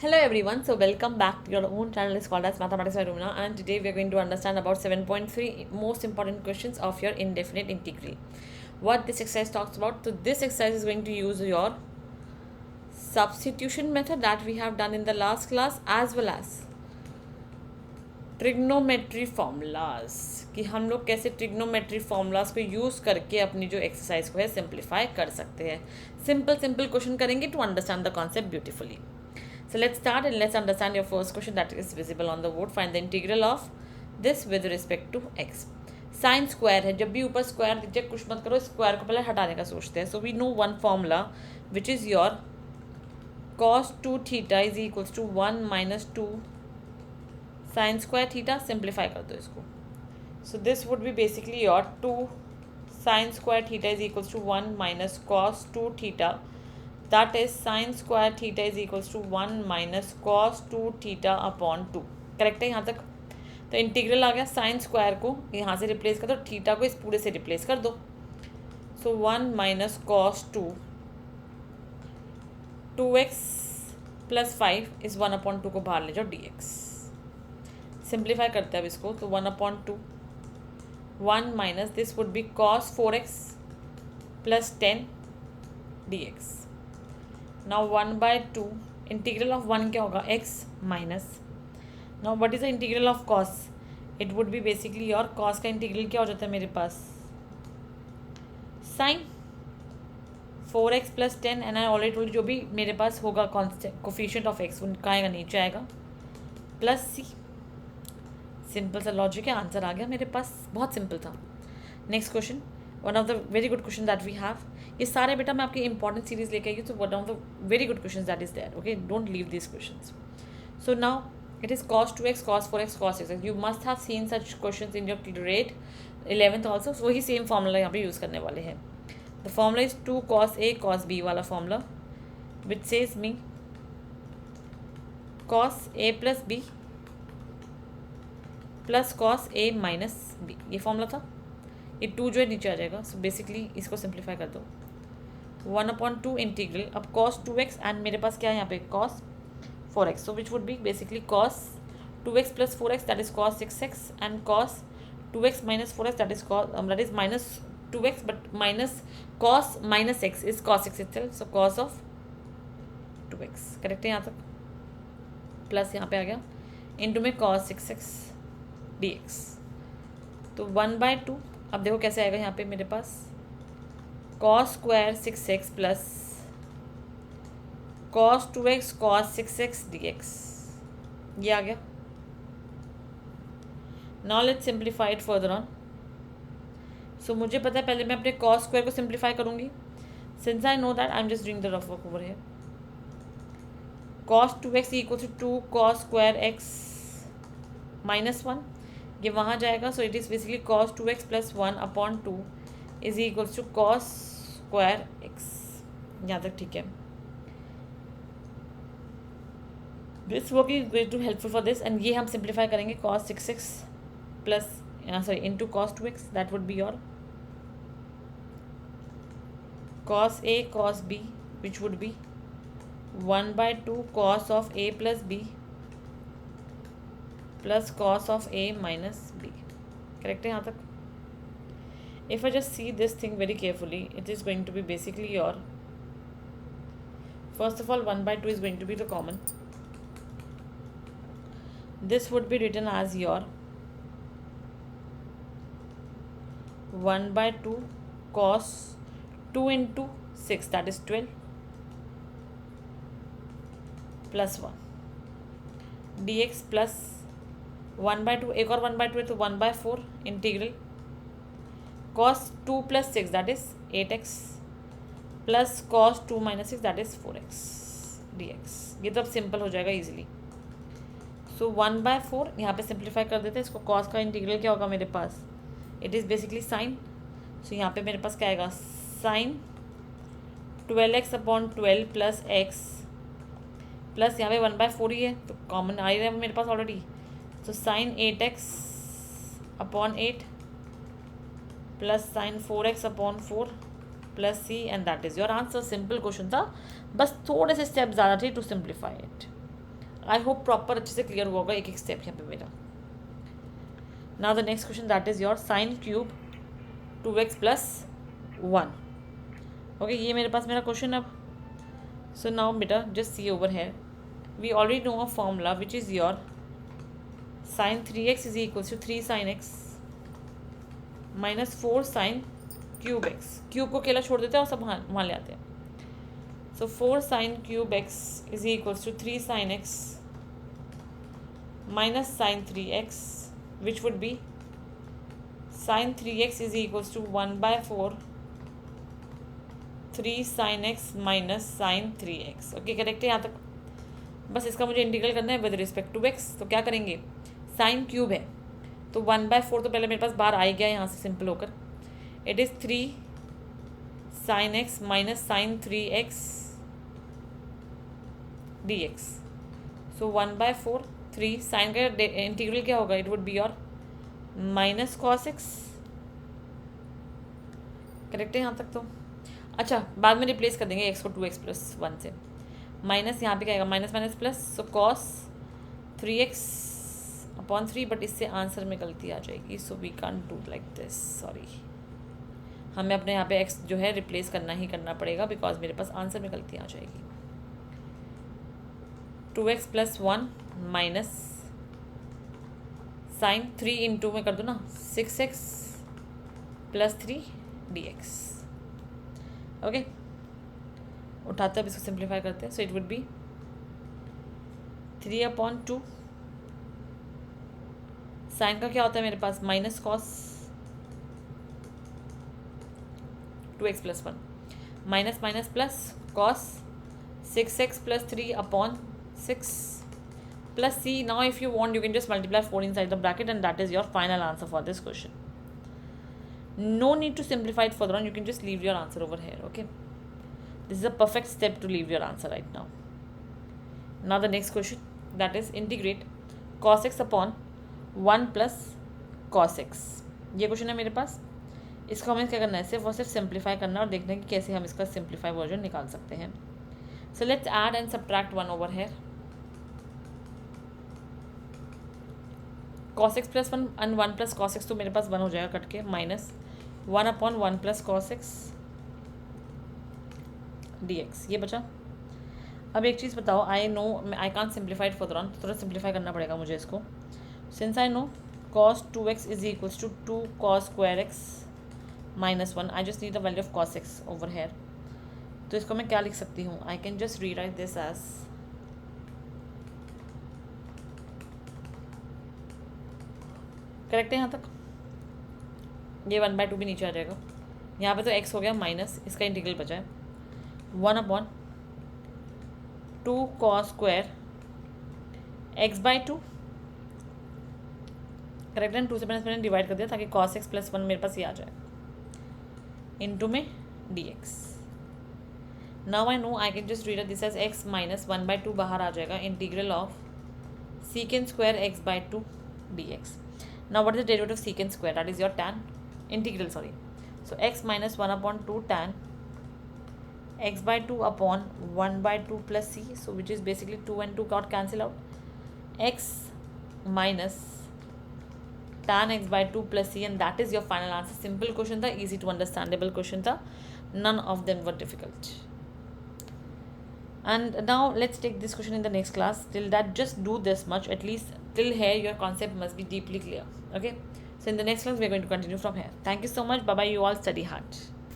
Hello everyone, so welcome back to your own channel. It's called as Mathematics by Rumina, and today we are going to understand about 7.3 most important questions of your indefinite integral. What this exercise talks about, so this exercise is going to use your substitution method that we have done in the last class, as well as trigonometry formulas कि हम लोग कैसे trigonometry formulas को use करके अपनी जो exercise को है सिंप्लीफाई कर सकते हैं. सिंपल क्वेश्चन करेंगे to understand the concept beautifully. So let's start and let's understand your first question that is visible on the board. Find the integral of this with respect to x. Sine square है, जब भी ऊपर square दीजिए कुछ मत करो, square को पहले हटाने का सोचते हैं. So we know one formula which is your cos 2 theta is equals to 1 minus 2 sine square theta. Simplify कर दो इसको. So this would be basically your 2 sine square theta is equals to 1 minus cos 2 theta. That is sin square theta is equals to 1 minus cos 2 theta upon 2. Correct है यहाँ तक. तो integral आ गया. Sine square को यहाँ से replace कर दो, थीटा को इस पूरे से रिप्लेस कर दो. सो 1 माइनस कॉस 2x प्लस 5 इस 1/2 को बाहर ले जाओ dx. सिंप्लीफाई करते हैं अब इसको. तो 1/2 1 minus this would be cos 4x plus 10 dx. Now 1/2 integral of 1 क्या होगा, x minus. Now what is the integral of cos? It would be basically your cos का इंटीग्रल क्या हो जाता है मेरे पास, sine 4x plus 10 and I already told जो भी मेरे पास होगा कोफिशिएंट ऑफ x उनका आएगा नीचे आएगा प्लस c. सिंपल सा लॉजिक है, आंसर आ गया मेरे पास. बहुत सिंपल था. Next question, one of the very good question that we have. ये सारे बेटा मैं आपकी इंपॉर्टेंट सीरीज लेके आई हूँ. तो one of the very good question that is there. Okay, don't leave this question. So now it is cos 2x cos 4x cos 6x. You must have seen such question in your grade 11th also. वही same formula यहाँ पे use करने वाले हैं. The formula is 2 cos a cos b वाला फॉर्मूला which says me cos a plus b plus cos a minus b. ये formula था. ये 2 जो है नीचे आ जाएगा. सो बेसिकली इसको सिंप्लीफाई कर दो. 1/2 इंटीग्रल अब cos 2x एंड मेरे पास क्या है यहाँ पे cos 4x. So which would be basically cos 2x plus 4x that is cos 6x and cos 2x minus 4x that is minus 2x but minus cos minus x is cos x itself. So cos of 2x. Correct है यहाँ तक. Plus यहाँ पे आ गया into में cos 6x dx. तो 1/2 अब देखो कैसे आएगा यहाँ पे मेरे पास cos square 6x plus cos 2x cos 6x dx. ये आ गया. Now let's simplify it further on. So मुझे पता है पहले मैं अपने cos स्क्वायर को सिंप्लीफाई करूँगी. Since I know that I am just doing the rough work over here. cos 2x equal to 2 cos square x minus 1. ये वहाँ जाएगा. So it is basically cos 2x plus 1/2 is equals to cos square x. यहाँ तक ठीक है. This work is going to helpful for this. And ये हम simplify करेंगे cos 6x plus sorry into cos 2x. That would be your cos a cos b which would be 1/2 cos of a plus b plus cos of a minus b. Correct है यहाँ तक. If I just see this thing very carefully, it is going to be basically your, first of all 1/2 is going to be the common. This would be written as your 1/2 cos 2 into 6 that is 12 plus 1 dx plus 1/2 एक और 1/2 है तो 1/4 integral cos 2 plus 6 that is 8x plus cos 2 minus 6 that is 4x dx. ये तो अब simple हो जाएगा easily. सो 1/4 यहाँ पे सिंप्लीफाई कर देते हैं इसको. cos का इंटीग्रल क्या होगा मेरे पास, इट इज़ बेसिकली साइन. सो यहाँ पे मेरे पास क्या आएगा, sign 12x/12 plus x plus यहाँ पे 1/4 ही है तो कॉमन आ ही रहा है मेरे पास already. So sine 8x/8 plus sine 4x/4 plus C and that is your answer. Simple question था, बस थोड़े से स्टेप ज़्यादा थे to simplify it. I hope proper अच्छे से क्लियर हुआ होगा एक एक स्टेप यहाँ पे मेरा. Now the next question that is your sine cube 2x plus 1. Okay, ये मेरे पास मेरा क्वेश्चन अब. सो नाउ बेटा जस्ट सी ओवर है, we already know a formula which is your sine 3x is equals to 3 sine x minus 4 sine cube x. Cube को अकेला छोड़ देते हैं और सब वहाँ ले आते हैं. So 4 sine cube x is equals to 3 sine x minus sine 3x which would be sine 3x is equals to 1/4 3 sine x minus sine 3x. Okay, correct है यहाँ तक. बस इसका मुझे इंटीग्रल करना है विद रिस्पेक्ट टू x. तो क्या करेंगे, साइन क्यूब है तो 1/4 तो पहले मेरे पास बाहर आ ही गया यहाँ से सिंपल होकर. It is 3 sine x minus sine 3x dx. So 1/4 3 sine का इंटीग्रल क्या होगा, it would be your minus cos x. Correct है यहाँ तक. तो अच्छा, बाद में रिप्लेस कर देंगे x को 2x प्लस 1 से. माइनस यहाँ पे क्या आएगा, minus minus plus. So cos 3x upon 3, but इससे आंसर में गलती आ जाएगी. So we can't do like this, sorry. हमें अपने यहाँ पे x जो है रिप्लेस करना ही करना पड़ेगा बिकॉज मेरे पास आंसर में गलती आ जाएगी. 2x plus 1 minus sign 3 into में कर दो ना 6x प्लस 3 dx. ओके, उठाते अब इसको सिंप्लीफाई करते हैं. So it would be 3/2 sine का क्या होता है मेरे पास, minus cos 2x plus 1 minus minus plus cos 6x plus 3/6 plus c. Now if you want you can just multiply 4 inside the bracket and that is your final answer for this question. No need to simplify it further on, you can just leave your answer over here. Okay, this is a perfect step to leave your answer right now. Now the next question, that is integrate cos x upon 1 plus cos x. ये question है मेरे पास. इसको हमें क्या करना है, सिर्फ और सिर्फ सिंप्लीफाई करना और देखना है कि कैसे हम इसका सिंप्लीफाई वर्जन निकाल सकते हैं. So let's add and subtract 1 over here. cos x plus 1 and 1 plus cos x तो मेरे पास 1 हो जाएगा कट के, minus 1/1 plus cos x dx. ये बचा. अब एक चीज़ बताओ, I know I can't simplify it further on, थोड़ा सिंप्लीफाई करना पड़ेगा मुझे इसको. Since I know cos 2x is equals to 2 cos square x minus 1, I just need the value of cos x over here. तो इसको मैं क्या लिख सकती हूँ, I can just rewrite this as correct है यहाँ तक. ये 1/2 भी नीचे आ जाएगा. यहाँ पे तो x हो गया माइनस, इसका इंटीग्रल बचा है 1/2 cos स्क्वायर x/2. करेक्ट है, 2 से मैंने डिवाइड कर दिया ताकि cos x प्लस 1 मेरे पास ये आ जाए इनटू में dx. Now I know I can just read this as x minus 1/2 बाहर आ जाएगा integral of secant square x/2 dx. Now what is the derivative of secant square, that is your tan integral, sorry. So x minus 1/2 tan x/2 upon 1/2 plus c, so which is basically 2 and 2 got cancel out. X minus tan x/2 plus c, and that is your final answer. Simple question tha, easy to understandable question tha, none of them were difficult. And now let's take this question in the next class. Till that, just do this much, at least till here your concept must be deeply clear. Okay, so in the next class we are going to continue from here. Thank you so much. Bye bye, you all study hard.